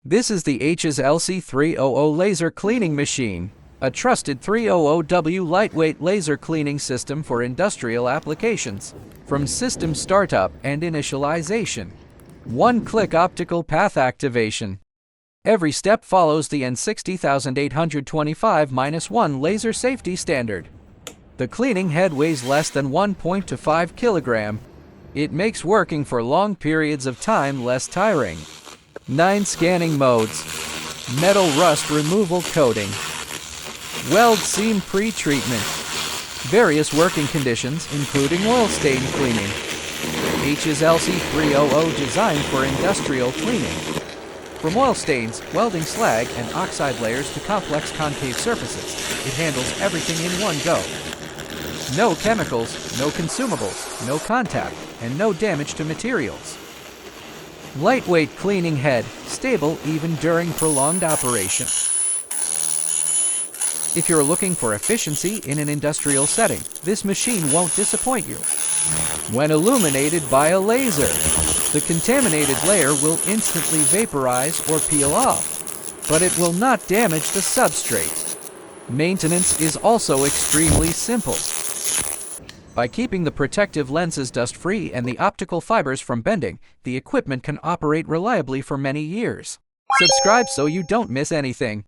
This is the H's LC300 laser cleaning machine, a trusted 300W lightweight laser cleaning system for industrial applications. From system startup and initialization, one-click optical path activation. Every step follows the N60825-1 laser safety standard. The cleaning head weighs less than 1.25 kg. It makes working for long periods of time less tiring. 9 scanning modes. Metal rust removal coating. Weld seam pre-treatment. Various working conditions, including oil stain cleaning. H's LC300 designed for industrial cleaning. From oil stains, welding slag and oxide layers to complex concave surfaces, it handles everything in one go. No chemicals, no consumables, no contact, and no damage to materials. Lightweight cleaning head, stable even during prolonged operation. If you're looking for efficiency in an industrial setting, this machine won't disappoint you. When illuminated by a laser, the contaminated layer will instantly vaporize or peel off, but it will not damage the substrate. Maintenance is also extremely simple. By keeping the protective lenses dust-free and the optical fibers from bending, the equipment can operate reliably for many years. Subscribe so you don't miss anything.